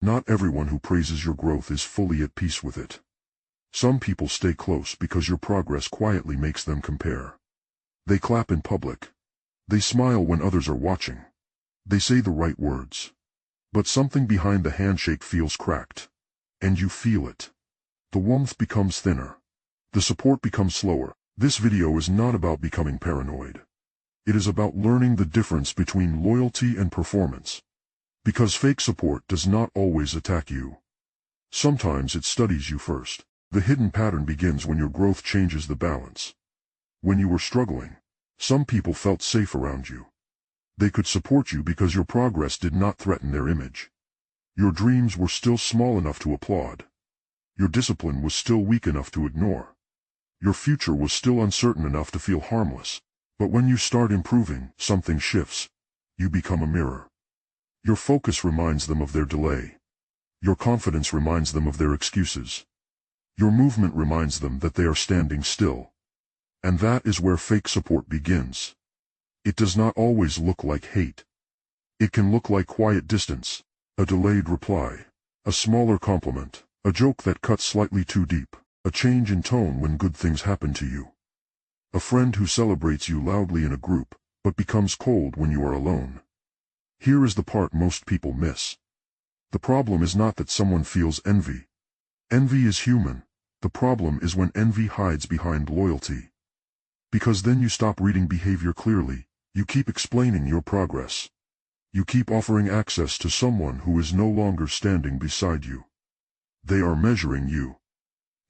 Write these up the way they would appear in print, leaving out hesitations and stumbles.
Not everyone who praises your growth is fully at peace with it. Some people stay close because your progress quietly makes them compare. They clap in public. They smile when others are watching. They say the right words. But something behind the handshake feels cracked. And you feel it. The warmth becomes thinner. The support becomes slower. This video is not about becoming paranoid. It is about learning the difference between loyalty and performance. Because fake support does not always attack you. Sometimes it studies you first. The hidden pattern begins when your growth changes the balance. When you were struggling, some people felt safe around you. They could support you because your progress did not threaten their image. Your dreams were still small enough to applaud. Your discipline was still weak enough to ignore. Your future was still uncertain enough to feel harmless. But when you start improving, something shifts. You become a mirror. Your focus reminds them of their delay. Your confidence reminds them of their excuses. Your movement reminds them that they are standing still. And that is where fake support begins. It does not always look like hate. It can look like quiet distance, a delayed reply, a smaller compliment, a joke that cuts slightly too deep, a change in tone when good things happen to you. A friend who celebrates you loudly in a group, but becomes cold when you are alone. Here is the part most people miss. The problem is not that someone feels envy. Envy is human. The problem is when envy hides behind loyalty. Because then you stop reading behavior clearly, you keep explaining your progress. You keep offering access to someone who is no longer standing beside you. They are measuring you.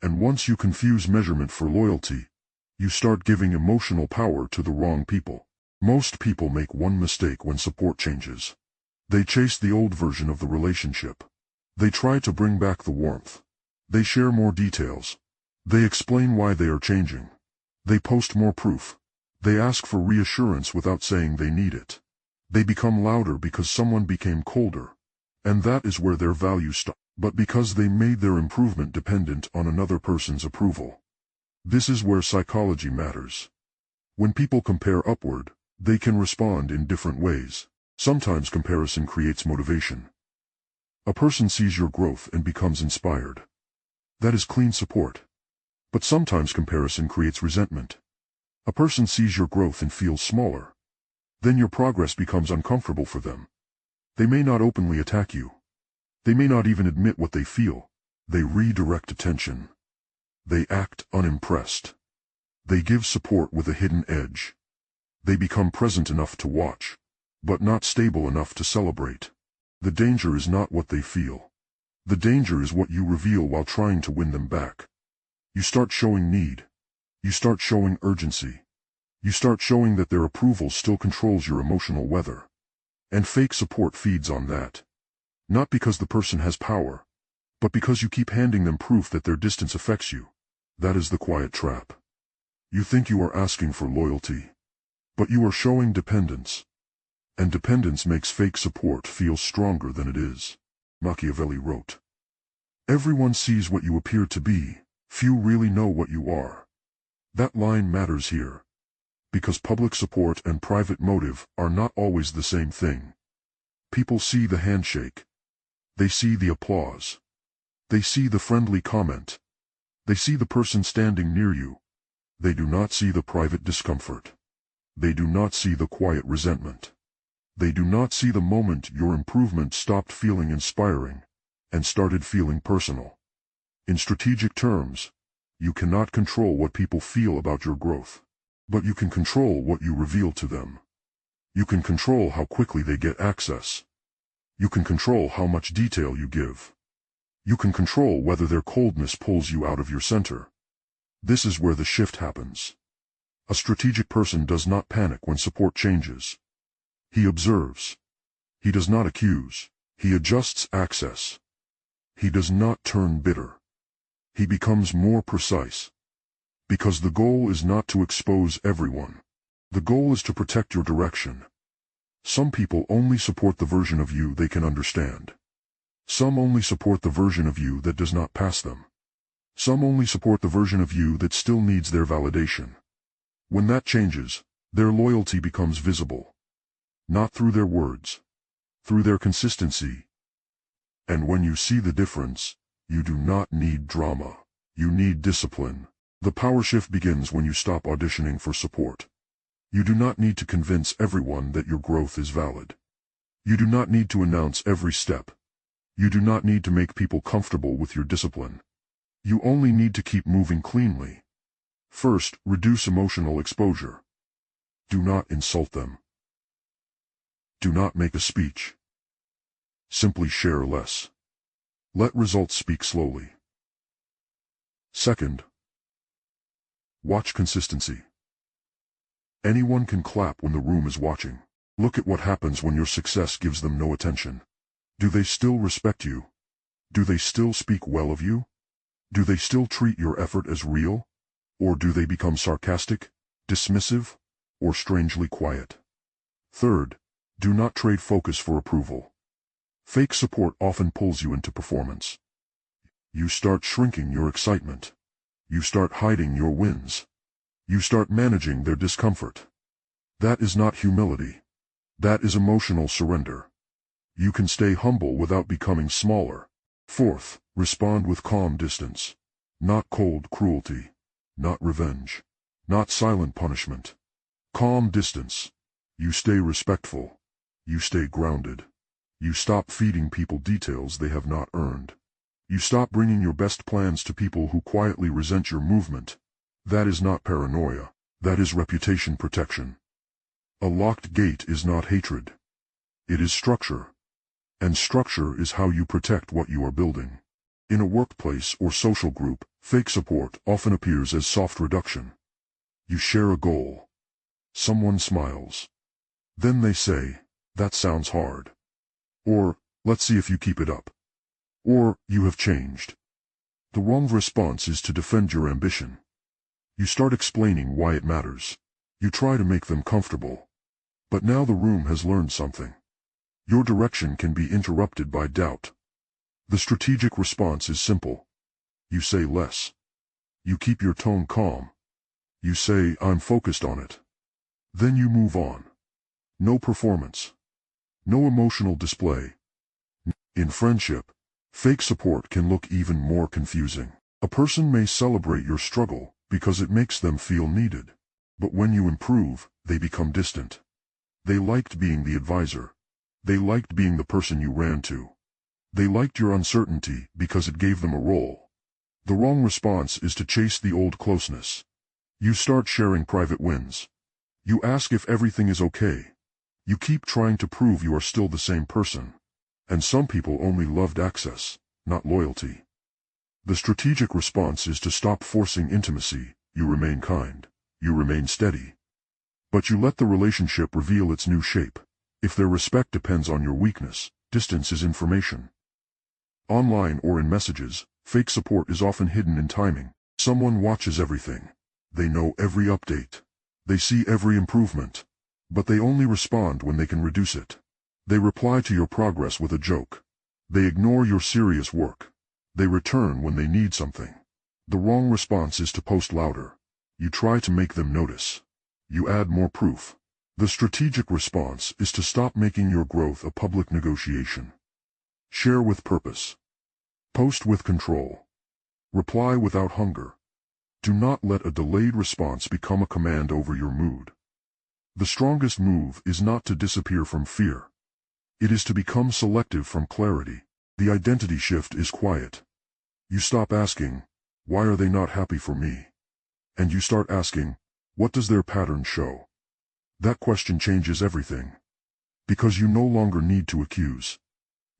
And once you confuse measurement for loyalty, you start giving emotional power to the wrong people. Most people make one mistake when support changes. They chase the old version of the relationship. They try to bring back the warmth. They share more details. They explain why they are changing. They post more proof. They ask for reassurance without saying they need it. They become louder because someone became colder. And that is where their value stops. But because they made their improvement dependent on another person's approval. This is where psychology matters. When people compare upward, they can respond in different ways. Sometimes comparison creates motivation. A person sees your growth and becomes inspired. That is clean support. But sometimes comparison creates resentment. A person sees your growth and feels smaller. Then your progress becomes uncomfortable for them. They may not openly attack you. They may not even admit what they feel. They redirect attention. They act unimpressed. They give support with a hidden edge. They become present enough to watch, but not stable enough to celebrate. The danger is not what they feel. The danger is what you reveal while trying to win them back. You start showing need. You start showing urgency. You start showing that their approval still controls your emotional weather. And fake support feeds on that. Not because the person has power, but because you keep handing them proof that their distance affects you. That is the quiet trap. You think you are asking for loyalty, but you are showing dependence. And dependence makes fake support feel stronger than it is. Machiavelli wrote, "Everyone sees what you appear to be, few really know what you are." That line matters here. Because public support and private motive are not always the same thing. People see the handshake. They see the applause. They see the friendly comment. They see the person standing near you. They do not see the private discomfort. They do not see the quiet resentment. They do not see the moment your improvement stopped feeling inspiring and started feeling personal. In strategic terms, you cannot control what people feel about your growth, but you can control what you reveal to them. You can control how quickly they get access. You can control how much detail you give. You can control whether their coldness pulls you out of your center. This is where the shift happens. A strategic person does not panic when support changes. He observes. He does not accuse. He adjusts access. He does not turn bitter. He becomes more precise. Because the goal is not to expose everyone. The goal is to protect your direction. Some people only support the version of you they can understand. Some only support the version of you that does not pass them. Some only support the version of you that still needs their validation. When that changes, their loyalty becomes visible. Not through their words. Through their consistency. And when you see the difference, you do not need drama. You need discipline. The power shift begins when you stop auditioning for support. You do not need to convince everyone that your growth is valid. You do not need to announce every step. You do not need to make people comfortable with your discipline. You only need to keep moving cleanly. First, reduce emotional exposure. Do not insult them. Do not make a speech. Simply share less. Let results speak slowly. Second, watch consistency. Anyone can clap when the room is watching. Look at what happens when your success gives them no attention. Do they still respect you? Do they still speak well of you? Do they still treat your effort as real? Or do they become sarcastic, dismissive, or strangely quiet? Third, do not trade focus for approval. Fake support often pulls you into performance. You start shrinking your excitement. You start hiding your wins. You start managing their discomfort. That is not humility. That is emotional surrender. You can stay humble without becoming smaller. Fourth, respond with calm distance. Not cold cruelty. Not revenge. Not silent punishment. Calm distance. You stay respectful. You stay grounded. You stop feeding people details they have not earned. You stop bringing your best plans to people who quietly resent your movement. That is not paranoia. That is reputation protection. A locked gate is not hatred. It is structure. And structure is how you protect what you are building. In a workplace or social group, fake support often appears as soft reduction. You share a goal. Someone smiles. Then they say, "That sounds hard." Or, "Let's see if you keep it up." Or, "You have changed." The wrong response is to defend your ambition. You start explaining why it matters. You try to make them comfortable. But now the room has learned something. Your direction can be interrupted by doubt. The strategic response is simple. You say less. You keep your tone calm. You say, "I'm focused on it." Then you move on. No performance. No emotional display. In friendship, fake support can look even more confusing. A person may celebrate your struggle because it makes them feel needed. But when you improve, they become distant. They liked being the advisor. They liked being the person you ran to. They liked your uncertainty because it gave them a role. The wrong response is to chase the old closeness. You start sharing private wins. You ask if everything is okay. You keep trying to prove you are still the same person. And some people only loved access, not loyalty. The strategic response is to stop forcing intimacy. You remain kind. You remain steady. But you let the relationship reveal its new shape. If their respect depends on your weakness, distance is information. Online or in messages, fake support is often hidden in timing. Someone watches everything. They know every update. They see every improvement. But they only respond when they can reduce it. They reply to your progress with a joke. They ignore your serious work. They return when they need something. The wrong response is to post louder. You try to make them notice. You add more proof. The strategic response is to stop making your growth a public negotiation. Share with purpose. Post with control. Reply without hunger. Do not let a delayed response become a command over your mood. The strongest move is not to disappear from fear. It is to become selective from clarity. The identity shift is quiet. You stop asking, "Why are they not happy for me?" And you start asking, "What does their pattern show?" That question changes everything. Because you no longer need to accuse.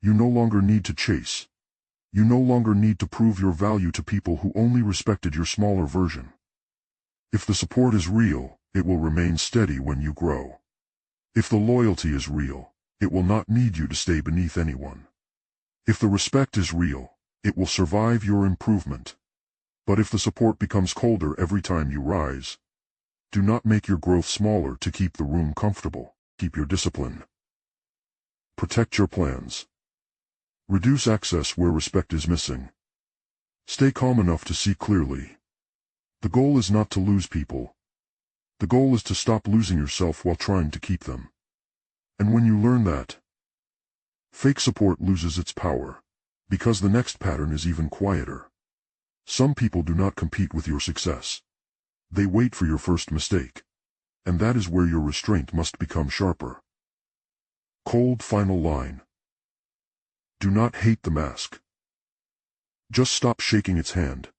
You no longer need to chase. You no longer need to prove your value to people who only respected your smaller version. If the support is real, it will remain steady when you grow. If the loyalty is real, it will not need you to stay beneath anyone. If the respect is real, it will survive your improvement. But if the support becomes colder every time you rise, do not make your growth smaller to keep the room comfortable. Keep your discipline. Protect your plans. Reduce access where respect is missing. Stay calm enough to see clearly. The goal is not to lose people. The goal is to stop losing yourself while trying to keep them. And when you learn that, fake support loses its power. Because the next pattern is even quieter. Some people do not compete with your success. They wait for your first mistake. And that is where your restraint must become sharper. Cold final line. Do not hate the mask. Just stop shaking its hand.